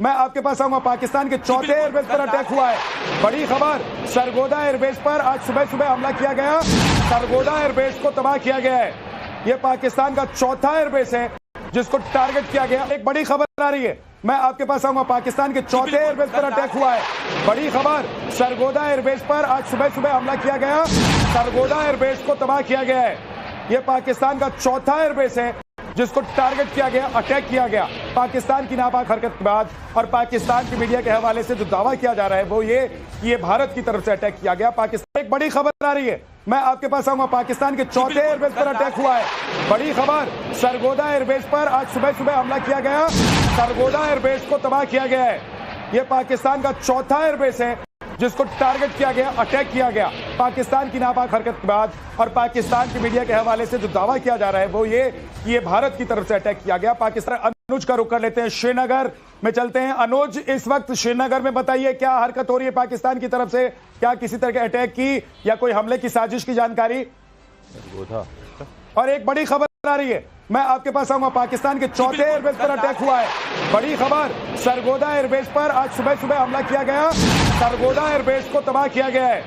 मैं आपके पास आऊंगा। पाकिस्तान के चौथे एयरबेस पर अटैक हुआ है। बड़ी खबर, सरगोदा एयरबेस पर आज सुबह सुबह हमला किया गया। सरगोदा एयरबेस को तबाह किया गया है। यह पाकिस्तान का चौथा एयरबेस है जिसको टारगेट किया गया। एक बड़ी खबर आ रही है, मैं आपके पास आऊंगा। पाकिस्तान के चौथे एयरबेस पर अटैक हुआ है। बड़ी खबर, सरगोदा एयरबेस पर आज सुबह सुबह हमला किया गया। सरगोदा एयरबेस को तबाह किया गया है। यह पाकिस्तान का चौथा एयरबेस है जिसको टारगेट किया गया, अटैक किया गया। पाकिस्तान की नापाक हरकत के बाद और पाकिस्तान की मीडिया के हवाले से जो दावा किया जा रहा है वो ये भारत की तरफ से अटैक किया गया। पाकिस्तान, एक बड़ी खबर आ रही है, मैं आपके पास आऊंगा। पाकिस्तान के चौथे एयरबेस पर अटैक हुआ है। बड़ी खबर, सरगोदा एयरबेस पर आज सुबह सुबह हमला किया गया। सरगोदा एयरबेस को तबाह किया गया है। यह पाकिस्तान का चौथा एयरबेस है जिसको टारगेट किया गया, अटैक किया गया। पाकिस्तान की नापाक हरकत के बाद और पाकिस्तान की मीडिया के हवाले से जो दावा किया जा रहा है वो ये भारत की तरफ से अटैक किया गया। पाकिस्तान, अनुज का रुख कर लेते हैं, श्रीनगर में चलते हैं। अनुज, इस वक्त श्रीनगर में बताइए क्या हरकत हो रही है पाकिस्तान की तरफ से? क्या किसी तरह के अटैक की या कोई हमले की साजिश की जानकारी? और एक बड़ी खबर आ रही है, मैं आपके पास आऊंगा। पाकिस्तान के चौथे एयरबेस पर अटैक हुआ है। बड़ी खबर, सरगोदा एयरबेस पर आज सुबह सुबह हमला किया गया। सरगोदा एयरबेस को तबाह किया गया है।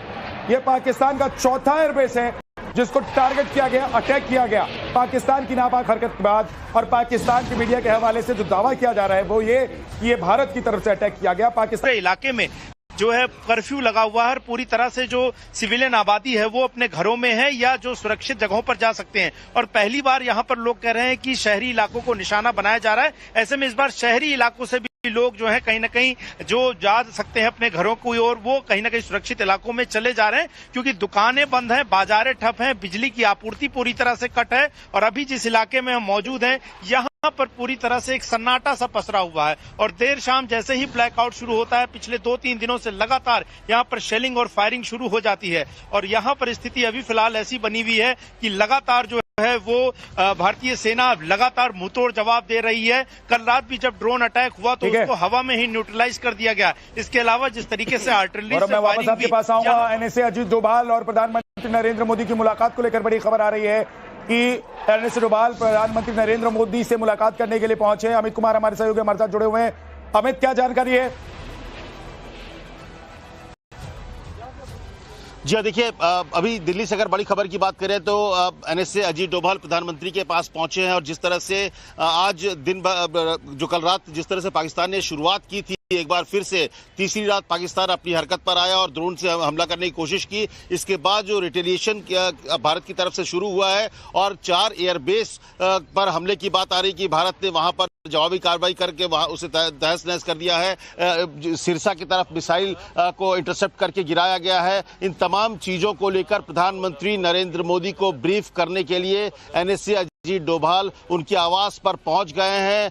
यह पाकिस्तान का चौथा एयरबेस है जिसको टारगेट किया गया, अटैक किया गया। पाकिस्तान की नापाक हरकत के बाद और पाकिस्तान की मीडिया के हवाले से जो दावा किया जा रहा है वो ये भारत की तरफ से अटैक किया गया। पाकिस्तान इलाके में जो है कर्फ्यू लगा हुआ है और पूरी तरह से जो सिविलियन आबादी है वो अपने घरों में है या जो सुरक्षित जगहों पर जा सकते हैं। और पहली बार यहाँ पर लोग कह रहे हैं कि शहरी इलाकों को निशाना बनाया जा रहा है। ऐसे में इस बार शहरी इलाकों से भी लोग जो है कहीं ना कहीं जो जा सकते हैं अपने घरों की ओर वो कहीं ना कहीं सुरक्षित इलाकों में चले जा रहे हैं, क्योंकि दुकानें बंद हैं, बाजारें ठप हैं, बिजली की आपूर्ति पूरी तरह से कट है। और अभी जिस इलाके में हम मौजूद हैं यहाँ पर पूरी तरह से एक सन्नाटा सा पसरा हुआ है। और देर शाम जैसे ही ब्लैकआउट शुरू होता है, पिछले 2-3 दिनों से लगातार यहाँ पर शेलिंग और फायरिंग शुरू हो जाती है। और यहाँ पर स्थिति अभी फिलहाल ऐसी बनी हुई है कि लगातार जो है वो भारतीय सेना लगातार मुंहतोड़ जवाब दे रही है। कल रात भी जब ड्रोन अटैक हुआ तो उसको हवा में ही न्यूट्रलाइज कर दिया गया। इसके अलावा जिस तरीके से आर्टिलरी से वापस आपके पास आऊंगा। एनएसए अजीत डोभाल और प्रधानमंत्री नरेंद्र मोदी की मुलाकात को लेकर बड़ी खबर आ रही है कि एनएसए डोभाल प्रधानमंत्री नरेंद्र मोदी से मुलाकात करने के लिए पहुंचे। अमित कुमार हमारे सहयोगी हमारे साथ जुड़े हुए हैं। अमित, क्या जानकारी है? जी देखिए, अभी दिल्ली से अगर बड़ी खबर की बात करें तो एनएसए अजीत डोभाल प्रधानमंत्री के पास पहुंचे हैं। और जिस तरह से आज दिन जो कल रात जिस तरह से पाकिस्तान ने शुरुआत की थी, एक बार फिर से तीसरी रात पाकिस्तान अपनी हरकत पर आया और ड्रोन से हमला करने की कोशिश की। इसके बाद जो रिटेलिएशन भारत की तरफ से शुरू हुआ है और 4 एयरबेस पर हमले की बात आ रही कि भारत ने वहां पर जवाबी कार्रवाई करके वहां उसे तहस नहस कर दिया है। सिरसा की तरफ मिसाइल को इंटरसेप्ट करके गिराया गया है। इन तमाम चीजों को लेकर प्रधानमंत्री नरेंद्र मोदी को ब्रीफ करने के लिए एनएसए अजीत डोभाल उनके आवास पर पहुंच गए हैं।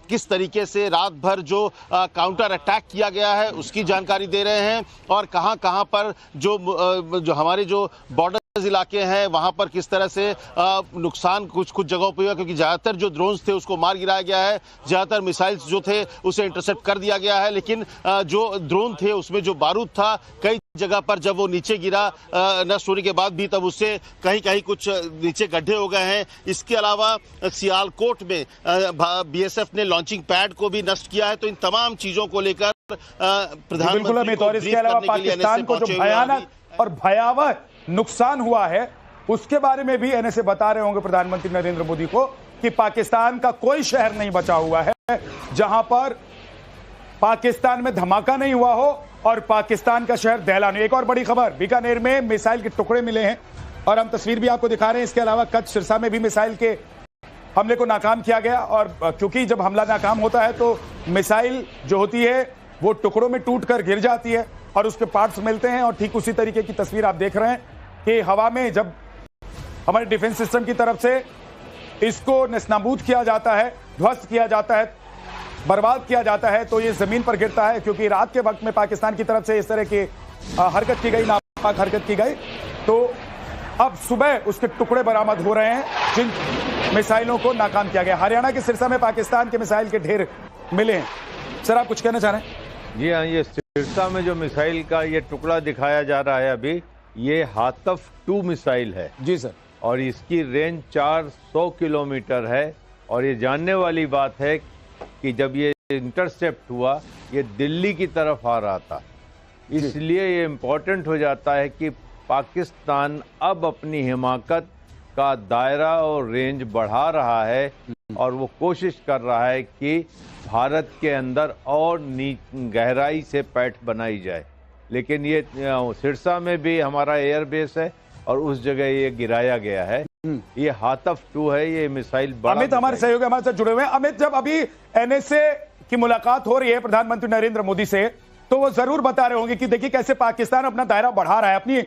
किस तरीके से रात भर जो काउंटर अटैक किया गया है उसकी जानकारी दे रहे हैं और कहां पर जो हमारे जो बॉर्डर इलाके हैं वहां पर किस तरह से नुकसान कुछ जगहों पर हुआ, क्योंकि ज्यादातर जो ड्रोन्स थे उसको मार गिराया गया है, ज्यादातर मिसाइल्स जो थे उसे इंटरसेप्ट कर दिया गया है। लेकिन जो ड्रोन थे उसमें जो बारूद था कई जगह पर जब वो नीचे गिरा नष्ट होने के बाद भी तब उससे कहीं कुछ नीचे गड्ढे हो गए हैं। इसके अलावा सियालकोट में बीएसएफ ने लॉन्चिंग पैड को भी नष्ट किया है। तो इन तमाम चीजों को लेकर प्रधानमंत्री को ब्रीफ करने के लिए पाकिस्तान को जो भयानक और भयावह नुकसान हुआ है उसके बारे में भी एनएसए बता रहे होंगे प्रधानमंत्री नरेंद्र मोदी को कि पाकिस्तान का कोई शहर नहीं बचा हुआ है जहां पर पाकिस्तान में धमाका नहीं हुआ हो और पाकिस्तान का शहर दहला नहीं। एक और बड़ी खबर, बीकानेर में मिसाइल के टुकड़े मिले हैं और हम तस्वीर भी आपको दिखा रहे हैं। इसके अलावा कच्छ सिरसा में भी मिसाइल के हमले को नाकाम किया गया। और क्योंकि जब हमला नाकाम होता है तो मिसाइल जो होती है वो टुकड़ों में टूटकर गिर जाती है और उसके पार्ट्स मिलते हैं। और ठीक उसी तरीके की तस्वीर आप देख रहे हैं कि हवा में जब हमारे डिफेंस सिस्टम की तरफ से इसको नेस्तनाबूद किया जाता है, ध्वस्त किया जाता है, बर्बाद किया जाता है तो ये जमीन पर गिरता है। क्योंकि रात के वक्त में पाकिस्तान की तरफ से इस तरह की हरकत की गई, नापाक हरकत की गई, तो अब सुबह उसके टुकड़े बरामद हो रहे हैं जिन मिसाइलों को नाकाम किया गया। हरियाणा के सिरसा में पाकिस्तान के मिसाइल के ढेर मिले हैं। सर, आप कुछ कहना चाह रहे हैं? जी हाँ, ये सिरसा में जो मिसाइल का ये टुकड़ा दिखाया जा रहा है अभी, ये हातफ 2 मिसाइल है। जी सर। और इसकी रेंज 400 किलोमीटर है। और ये जानने वाली बात है कि जब ये इंटरसेप्ट हुआ ये दिल्ली की तरफ आ रहा था। इसलिए ये इम्पोर्टेंट हो जाता है कि पाकिस्तान अब अपनी हिमाकत का दायरा और रेंज बढ़ा रहा है और वो कोशिश कर रहा है कि भारत के अंदर और गहराई से पैठ बनाई जाए। लेकिन ये सिरसा में भी हमारा एयरबेस है और उस जगह ये गिराया गया है। ये हातफ 2 है, ये मिसाइल बड़ा। अमित हमारे सहयोगी हमारे साथ जुड़े हुए हैं। अमित, जब अभी एनएसए की मुलाकात हो रही है प्रधानमंत्री नरेंद्र मोदी से, तो वो जरूर बता रहे होंगे कि देखिए कैसे पाकिस्तान अपना दायरा बढ़ा रहा है,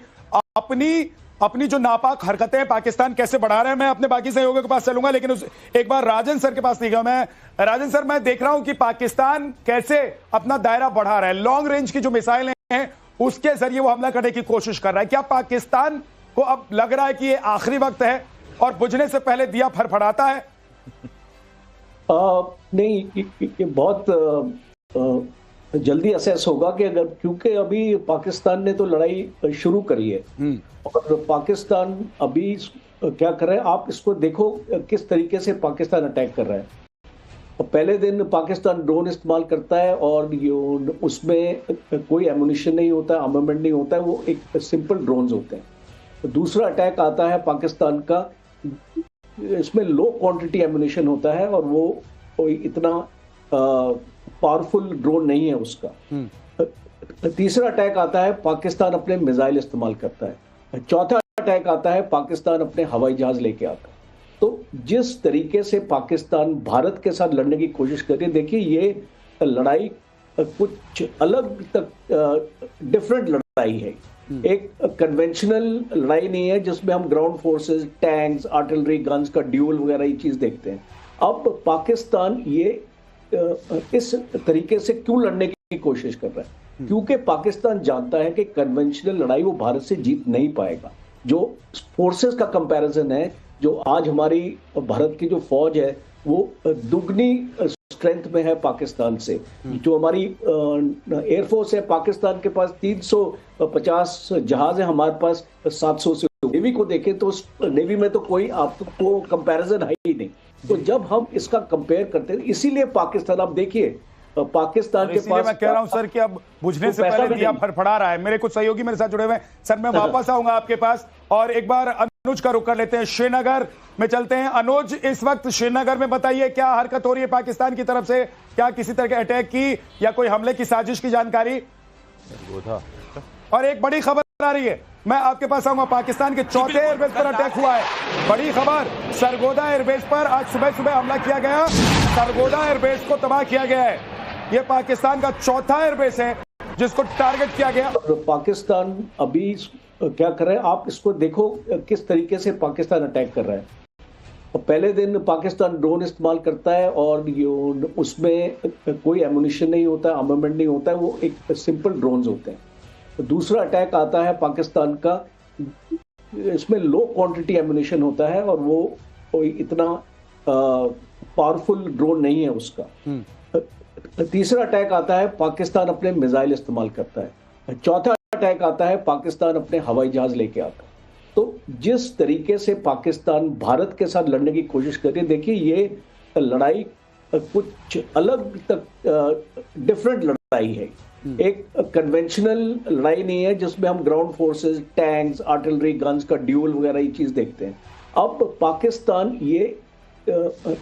अपनी जो नापाक हरकतें हैं पाकिस्तान कैसे बढ़ा रहे हैं। मैं अपने बाकी सहयोगियों के पास चलूंगा, लेकिन एक बार राजन सर के पास नहीं गया मैं। राजन सर, मैं देख रहा हूं कि पाकिस्तान कैसे अपना दायरा बढ़ा रहा है, लॉन्ग रेंज की जो मिसाइलें हैं उसके जरिए वो हमला करने की कोशिश कर रहा है। क्या पाकिस्तान को अब लग रहा है कि ये आखिरी वक्त है और बुझने से पहले दिया फड़फड़ाता है? नहीं, ये बहुत जल्दी असेस होगा कि अगर, क्योंकि अभी पाकिस्तान ने तो लड़ाई शुरू करी है और पाकिस्तान अभी क्या कर रहा है, आप इसको देखो किस तरीके से पाकिस्तान अटैक कर रहा है। पहले दिन पाकिस्तान ड्रोन इस्तेमाल करता है और उसमें कोई एमुनिशन नहीं होता, आर्मामेंट नहीं होता है, वो एक सिंपल ड्रोन्स होते हैं। दूसरा अटैक आता है पाकिस्तान का, इसमें लो क्वांटिटी एमुनिशन होता है और वो कोई इतना पावरफुल ड्रोन नहीं है उसका। तीसरा अटैक आता है पाकिस्तान अपने मिसाइल इस्तेमाल करता है। चौथा अटैक आता है पाकिस्तान अपने हवाई जहाज लेके आता है। तो जिस तरीके से पाकिस्तान भारत के साथ लड़ने की कोशिश कर रही है, देखिए ये लड़ाई कुछ अलग तक डिफरेंट लड़ाई है। एक कन्वेंशनल लड़ाई नहीं है जिसमें हम ground forces, tanks, artillery, guns का ड्यूल वगैरह ये चीज देखते हैं। अब पाकिस्तान ये इस तरीके से क्यों लड़ने की कोशिश कर रहा है? क्योंकि पाकिस्तान जानता है कि कन्वेंशनल लड़ाई वो भारत से जीत नहीं पाएगा। जो फोर्सेस का कंपैरिजन है, जो आज हमारी भारत की जो फौज है वो दुगनी स्ट्रेंथ में है पाकिस्तान से। जो हमारी एयरफोर्स है, पाकिस्तान के पास 350 जहाज है, हमारे पास 700 से। नेवी को देखें तो नेवी में तो कोई आपको कंपैरिजन है ही नहीं। तो जब हम इसका कंपेयर करते हैं, इसीलिए पाकिस्तान, आप देखिए पाकिस्तान के पास, मैं कह रहा हूं सर कि अब बुझने से पहले दिया फड़फड़ा रहा है। मेरे कुछ सहयोगी मेरे साथ जुड़े हुए हैं। सर, मैं वापस आऊंगा आपके पास और एक बार अनुज का रुख कर लेते हैं। श्रीनगर में चलते हैं। अनुज, इस वक्त श्रीनगर में बताइए क्या हरकत हो रही है पाकिस्तान की तरफ से? क्या किसी तरह के अटैक की या कोई हमले की साजिश की जानकारी? और एक बड़ी खबर आ रही है, मैं आपके पास आऊंगा। पाकिस्तान के चौथे एयरबेस पर अटैक हुआ है। बड़ी खबर, सरगोदा एयरबेस पर आज सुबह सुबह हमला किया गया। सरगोदा एयरबेस को तबाह किया गया है। यह पाकिस्तान का चौथा एयरबेस है जिसको टारगेट किया गया। पाकिस्तान अभी क्या कर रहा है, आप इसको देखो किस तरीके से पाकिस्तान अटैक कर रहा है। पहले दिन पाकिस्तान ड्रोन इस्तेमाल करता है और उसमें कोई एमुनिशन नहीं होता, आर्मामेंट नहीं होता है, वो एक सिंपल ड्रोन्स होते हैं। दूसरा अटैक आता है पाकिस्तान का, इसमें लो क्वांटिटी एमुनिशन होता है और वो कोई इतना पावरफुल ड्रोन नहीं है उसका। तीसरा अटैक आता है पाकिस्तान अपने मिसाइल इस्तेमाल करता है। चौथा अटैक आता है पाकिस्तान अपने हवाई जहाज लेके आता है। तो जिस तरीके से पाकिस्तान भारत के साथ लड़ने की कोशिश कर रही है, देखिए ये लड़ाई कुछ अलग तक डिफरेंट लड़ाई है। एक कन्वेंशनल लड़ाई नहीं है जिसमें हम ground forces, tanks, artillery, guns का ड्यूल वगैरह ये चीज देखते हैं। अब पाकिस्तान ये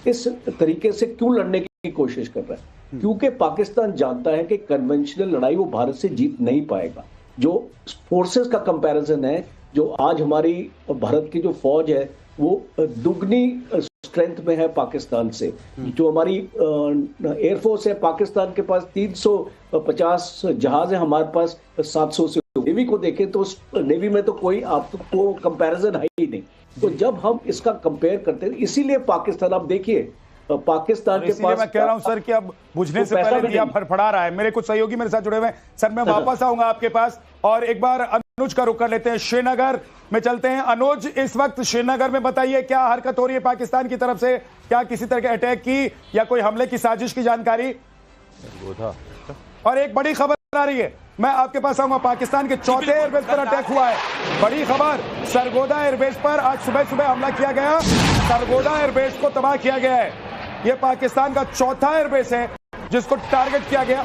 इस तरीके से क्यों लड़ने की कोशिश कर रहा है? क्योंकि पाकिस्तान जानता है कि कन्वेंशनल लड़ाई वो भारत से जीत नहीं पाएगा। जो फोर्सेस का कंपैरिजन है, जो आज हमारी भारत की जो फौज है वो दुगनी स्ट्रेंथ में है पाकिस्तान से। जो हमारी एयरफोर्स है, पाकिस्तान के पास 350 जहाज है, हमारे पास 700 से। नेवी को देखें तो नेवी में तो कोई आपको कंपैरिजन है ही नहीं। तो जब हम इसका कंपेयर करते हैं, इसीलिए पाकिस्तान, आप देखिए पाकिस्तान के पास, मैं कह रहा हूं सर कि अब बुझने से पहले दिया फड़फड़ा रहा है। मेरे कुछ सहयोगी मेरे साथ जुड़े हुए हैं। सर, मैं वापस आऊंगा आपके पास और एक बार अनुज का रुख कर लेते हैं। श्रीनगर में चलते हैं। अनुज, इस वक्त श्रीनगर में बताइए क्या हरकत हो रही है पाकिस्तान की तरफ से? क्या किसी तरह के अटैक की या कोई हमले की साजिश की जानकारी? और एक बड़ी खबर आ रही है, मैं आपके पास आऊंगा। पाकिस्तान के चौथे एयरबेस पर अटैक हुआ है। बड़ी खबर, सरगोदा एयरबेस पर आज सुबह सुबह हमला किया गया। सरगोदा एयरबेस को तबाह किया गया है। यह पाकिस्तान का चौथा एयरबेस है जिसको टारगेट किया गया।